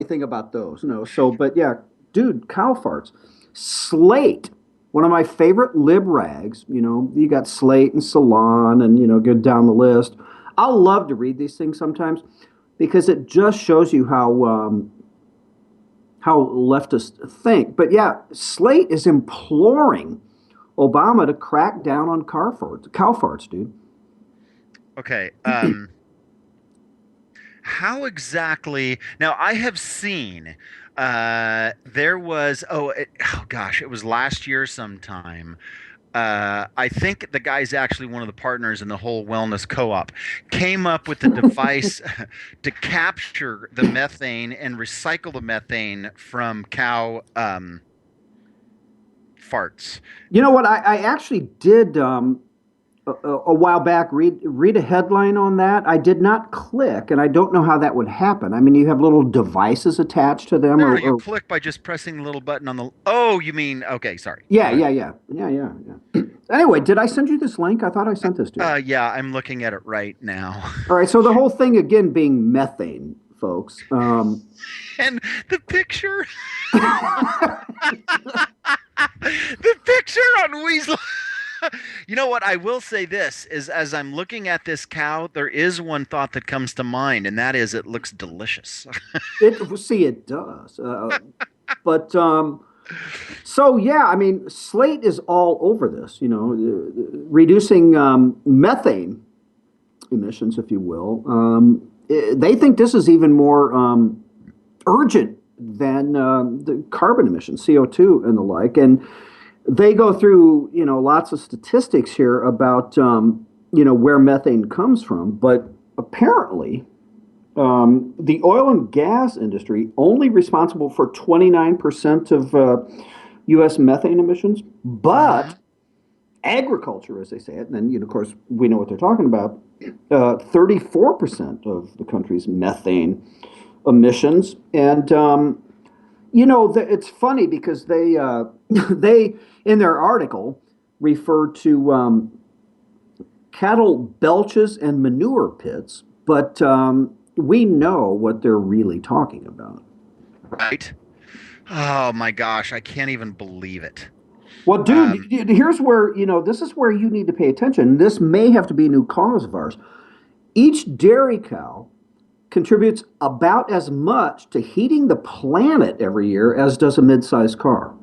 anything about those. No. So, but yeah, dude, cow farts. Slate, one of my favorite lib rags. You got Slate and Salon, and go down the list. I love to read these things sometimes because it just shows you how leftists think. But yeah, Slate is imploring Obama to crack down on cow farts, dude. Okay. How exactly? Now, I have seen there was oh gosh, it was last year sometime. I think the guy's actually one of the partners in the whole wellness co-op. Came up with a device to capture the methane and recycle the methane from cow farts. You know what? I actually did a while back read a headline on that. I did not click, and I don't know how that would happen. I mean, you have little devices attached to them, No, or, you or click by just pressing the little button on the. Oh, you mean okay? Sorry. yeah, Go ahead. yeah, yeah, yeah, yeah, yeah. Anyway, did I send you this link? I thought I sent this to you. Yeah, I'm looking at it right now. All right, so the whole thing again being methane, folks. And the picture, the picture on Weasel. You know what? I will say this is as I'm looking at this cow, there is one thought that comes to mind, and that is it looks delicious. It does, but so yeah, I mean, Slate is all over this. Reducing methane emissions, if you will. They think this is even more urgent than the carbon emissions, CO2 and the like. And they go through, lots of statistics here about, where methane comes from. But apparently, the oil and gas industry only responsible for 29% of U.S. methane emissions, but Hmm. agriculture, as they say it, and then of course we know what they're talking about. 34% of the country's methane emissions, and it's funny because they they in their article refer to cattle belches and manure pits, but we know what they're really talking about. Right? Oh my gosh, I can't even believe it. Well, dude, Um, here's where, this is where you need to pay attention. This may have to be a new cause of ours. Each dairy cow contributes about as much to heating the planet every year as does a mid-sized car.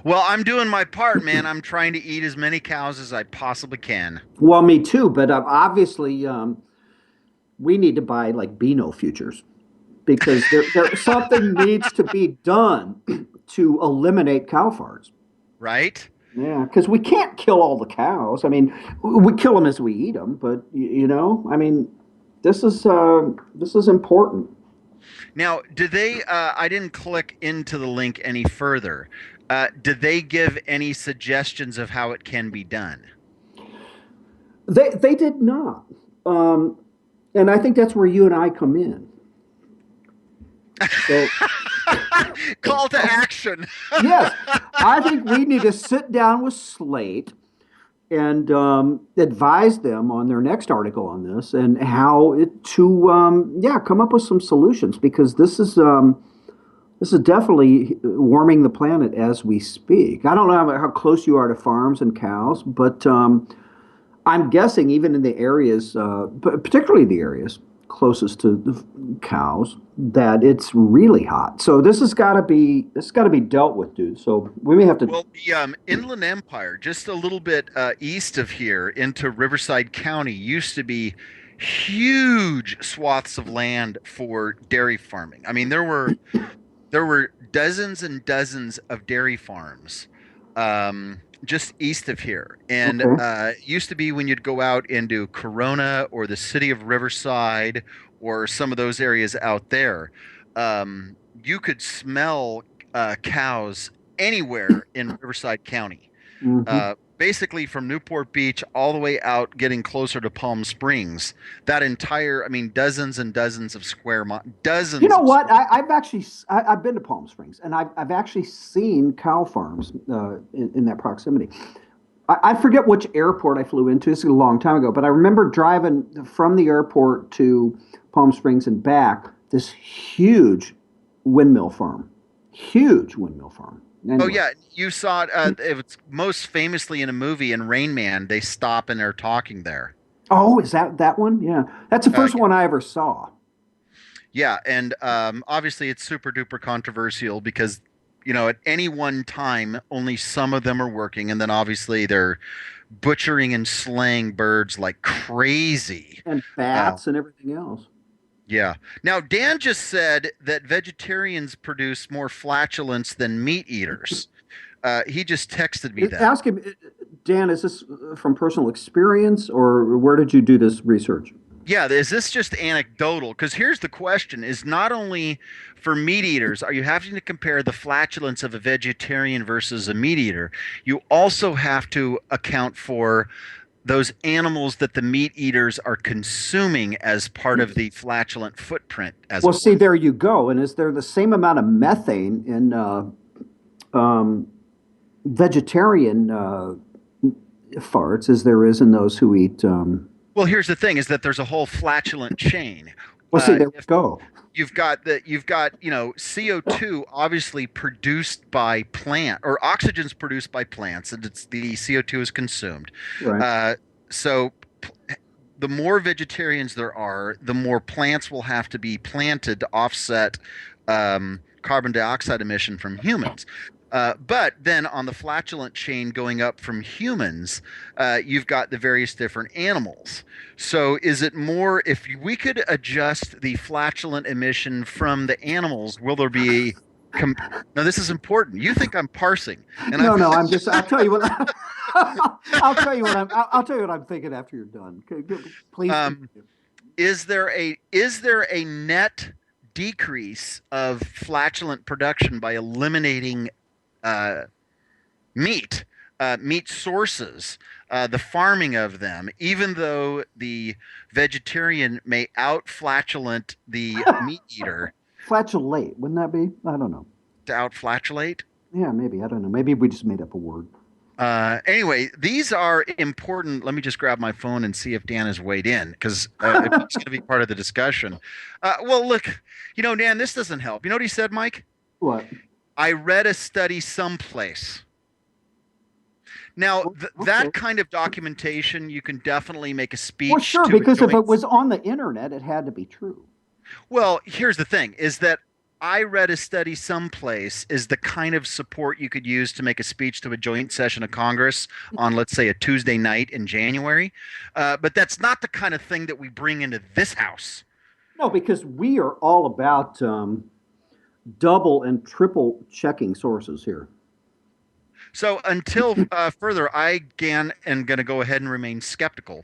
well, I'm doing my part, man. I'm trying to eat as many cows as I possibly can. Well, me too, but obviously we need to buy like Beano futures because there something needs to be done to eliminate cow farts. Right? Yeah, because we can't kill all the cows. I mean, we kill them as we eat them, but I mean, this is important. Now, do they? I didn't click into the link any further. Did they give any suggestions of how it can be done? They did not, um, and I think that's where you and I come in. So Call to action. yes, I think we need to sit down with Slate and advise them on their next article on this and how to yeah, come up with some solutions because this is definitely warming the planet as we speak. I don't know how close you are to farms and cows, but I'm guessing even in the areas, particularly the areas closest to the cows, that it's really hot. So this has got to be dealt with, dude. So we may have to. Well, the Inland Empire, just a little bit east of here into Riverside County, used to be huge swaths of land for dairy farming. I mean, there were dozens and dozens of dairy farms just east of here. And Okay. used to be when you'd go out into Corona or the city of Riverside or some of those areas out there, you could smell cows anywhere in Riverside County. Mhm. Basically from Newport Beach all the way out, getting closer to Palm Springs. That entire, I mean, dozens and dozens of You dozens know of what? square. I've been to Palm Springs, and I've actually seen cow farms in that proximity. I forget which airport I flew into. This is a long time ago, but I remember driving from the airport to Palm Springs and back. This huge windmill farm. Oh Anyway, yeah, you saw it. It was most famously in a movie in Rain Man. They stop and they're talking there. oh, is that one? Yeah, that's the first Yeah. one I ever saw. Yeah, and obviously it's super duper controversial because at any one time only some of them are working, and then obviously they're butchering and slaying birds like crazy. And Uh, bats and everything else. yeah. Now Dan just said that vegetarians produce more flatulence than meat eaters. He just texted me that. Ask him, Dan, is this from personal experience or where did you do this research? Yeah, is this just anecdotal? Because here's the question: is not only for meat eaters are you having to compare the flatulence of a vegetarian versus a meat eater, you also have to account for those animals that the meat eaters are consuming as part of the flatulent footprint, as Well, it see, were. there you go. And is there the same amount of methane in um, vegetarian farts as there is in those who eat? Well, here's the thing: is that there's a whole flatulent chain. Well, see, there we If go. you've got CO2 obviously produced by plant or oxygen's produced by plants, and it's the CO2 is consumed. Right. Uh, so the more vegetarians there are, the more plants will have to be planted to offset carbon dioxide emission from humans. But then on the flatulent chain going up from humans, you've got the various different animals. So is it more, if we could adjust the flatulent emission from the animals, will there be com- now this is important. You think I'm parsing, and I'm No, no, I'll tell you what, I'll tell you what I'm thinking after you're done. Please um, continue. is there a net decrease of flatulent production by eliminating uh, meat, meat sources, the farming of them, even though the vegetarian may out flatulent the meat eater Flatulate, wouldn't that be? I don't know. to out flatulate. Yeah, maybe. I don't know. Maybe we just made up a word. Anyway, these are important. Let me just grab my phone and see if Dan has weighed in because if he's going to be part of the discussion. Well, look, Dan, this doesn't help. You know what he said, Mike? What? I read a study someplace. Now, Okay. that kind of documentation, you can definitely make a Well, speech sure, to a because if joint. it was on the internet, it had to be true. Well, here's the thing is that I read a study someplace is the kind of support you could use to make a speech to a joint session of Congress on, let's say, a Tuesday night in January. But that's not the kind of thing that we bring into this house. No, because we are all about double and triple checking sources here. So until further, I again am going to go ahead and remain skeptical.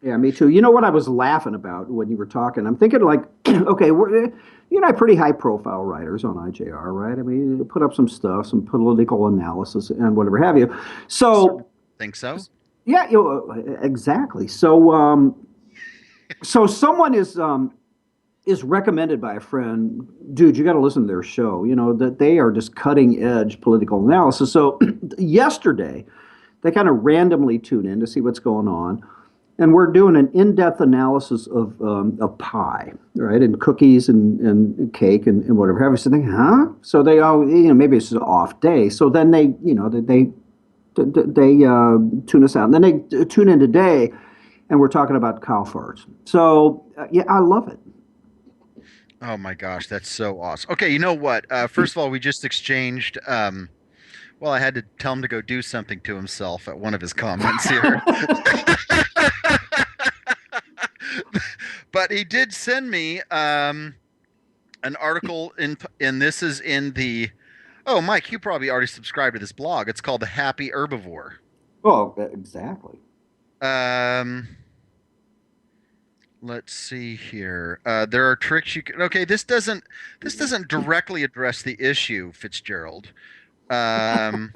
Yeah, me too. You know what I was laughing about when you were talking? I'm thinking like, okay, you and I pretty high profile writers on IJR, right? I mean, you put up some stuff, some political analysis and whatever have you. So Think so? yeah, exactly. So someone is recommended by a friend, dude, you got to listen to their show. You know that they are just cutting edge political analysis. So yesterday, they kind of randomly tune in to see what's going on, and we're doing an in-depth analysis of pie, right, and cookies and cake and whatever have you. So they, huh? So they all, maybe it's an off day. So then they tune us out, and then they tune in today, and we're talking about cow farts. So yeah, I love it. Oh my gosh, that's so awesome. Okay, you know what? First of all, we just exchanged. Well, I had to tell him to go do something to himself at one of his comments here. But he did send me an article and this is in the. Oh, Mike, you probably already subscribed to this blog. It's called The Happy Herbivore. Oh, exactly. Um, let's see here. There are tricks you can. Okay, this doesn't directly address the issue, Fitzgerald. Um,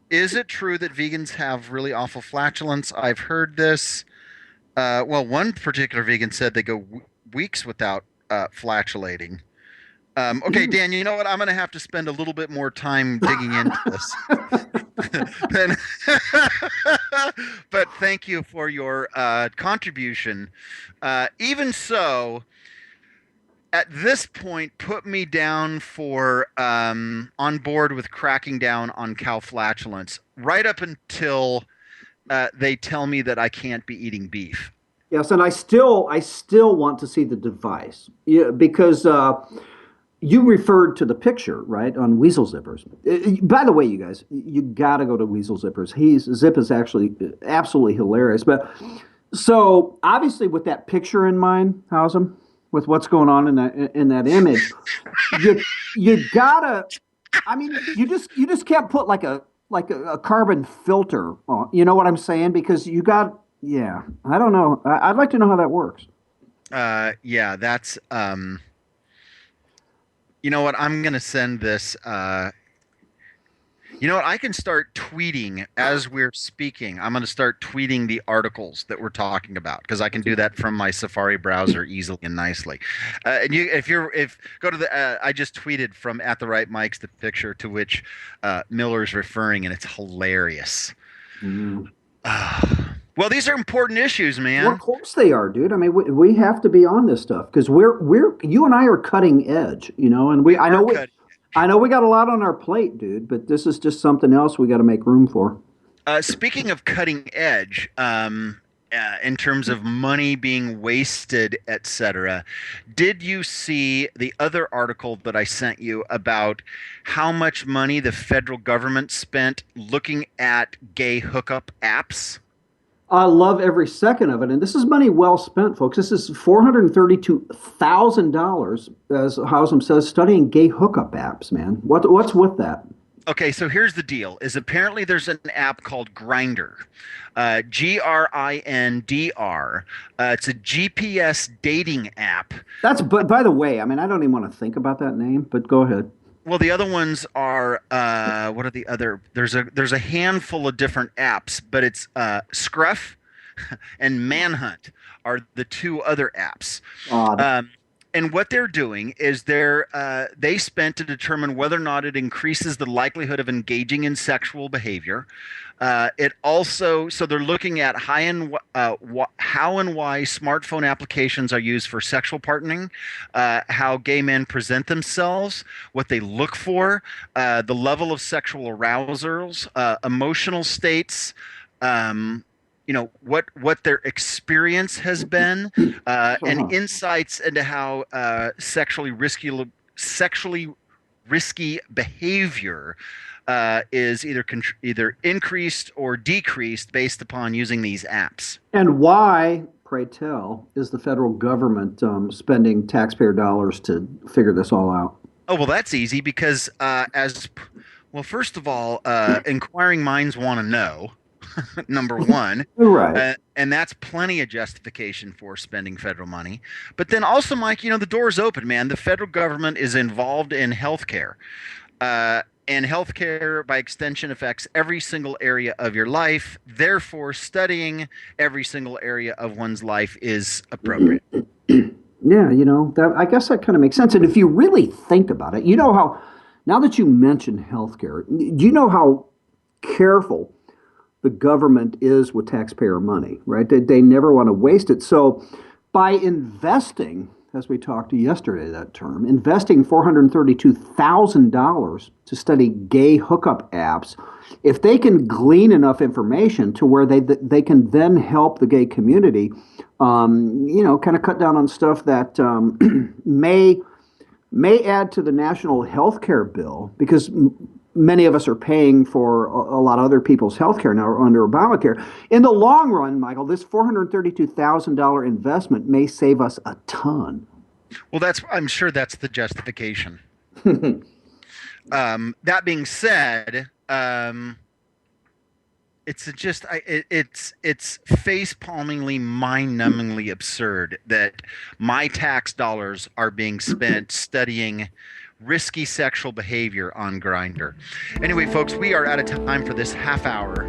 is it true that vegans have really awful flatulence? I've heard this. Well, one particular vegan said they go weeks without flatulating. Okay, Dan, you know what? I'm going to have to spend a little bit more time digging into this. Then, But thank you for your contribution. Even so, at this point, put me down for on board with cracking down on cow flatulence, right up until they tell me that I can't be eating beef. Yes, and I still want to see the device. Yeah, because you referred to the picture, right, on Weasel Zippers. By the way, you guys, you got to go to Weasel Zippers. Zip is actually absolutely hilarious. But so obviously, with that picture in mind, Housem, with what's going on in that image, you gotta. I mean, you just can't put like a carbon filter on. You know what I'm saying? Because you got, yeah. I don't know. I'd like to know how that works. Yeah, that's you know what? I'm gonna send this. You know what? I can start tweeting as we're speaking. I'm gonna start tweeting the articles that we're talking about because I can do that from my Safari browser easily and nicely. And if go to the I just tweeted from at the right mics the picture to which Miller's referring, and it's hilarious. Mm. Well, these are important issues, Well, of man. course they are, dude. I mean, we have to be on this stuff because we're you and I are cutting edge, and We I are know we cut. I know we got a lot on our plate, dude. But this is just something else we got to make room for. Speaking of cutting edge, in terms of money being wasted, etc., did you see the other article that I sent you about how much money the federal government spent looking at gay hookup apps? I love every second of it, and this is money well spent, folks. This is $432,000, as Hausum says, studying gay hookup apps. Man, what's with that? Okay, so here's the deal: is apparently there's an app called Grinder, Grindr. It's a GPS dating app. That's but by the way, I mean I don't even want to think about that name, but go ahead. Well, the other ones are what are the other? There's a handful of different apps, but it's Scruff and Manhunt are the two other apps. Odd. And what they're doing is they spent to determine whether or not it increases the likelihood of engaging in sexual behavior. It also so they're looking at how and why smartphone applications are used for sexual partnering, how gay men present themselves, what they look for, the level of sexual arousals, emotional states. What their experience has been, and Uh-huh. insights into how sexually risky behavior is either increased or decreased based upon using these apps. And why, pray tell, is the federal government spending taxpayer dollars to figure this all out? Oh well, that's easy because as well, first of all, inquiring minds want to know. Number one, Right. and that's plenty of justification for spending federal money. But then also, Mike, the door's open, man. The federal government is involved in healthcare. And healthcare, by extension, affects every single area of your life. Therefore, studying every single area of one's life is appropriate. Yeah, that I guess that kind of makes sense. And if you really think about it, now that you mention healthcare, do you know how careful the government is with taxpayer money, right? They never want to waste it. So by investing, as we talked to yesterday, that term, investing $432,000 to study gay hookup apps, if they can glean enough information to where they can then help the gay community, kind of cut down on stuff that may add to the national health care bill because many of us are paying for a lot of other people's health care now under Obamacare. In the long run, Michael, this $432,000 investment may save us a ton. Well, I'm sure that's the justification. That being said, it's face palmingly, mind numbingly absurd that my tax dollars are being spent studying risky sexual behavior on Grinder. Anyway, folks, we are out of time for this half hour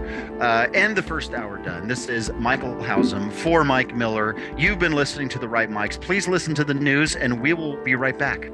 and the first hour done. This is Michael Hausum for Mike Miller. You've been listening to The Right Mics. Please listen to the news, and we will be right back.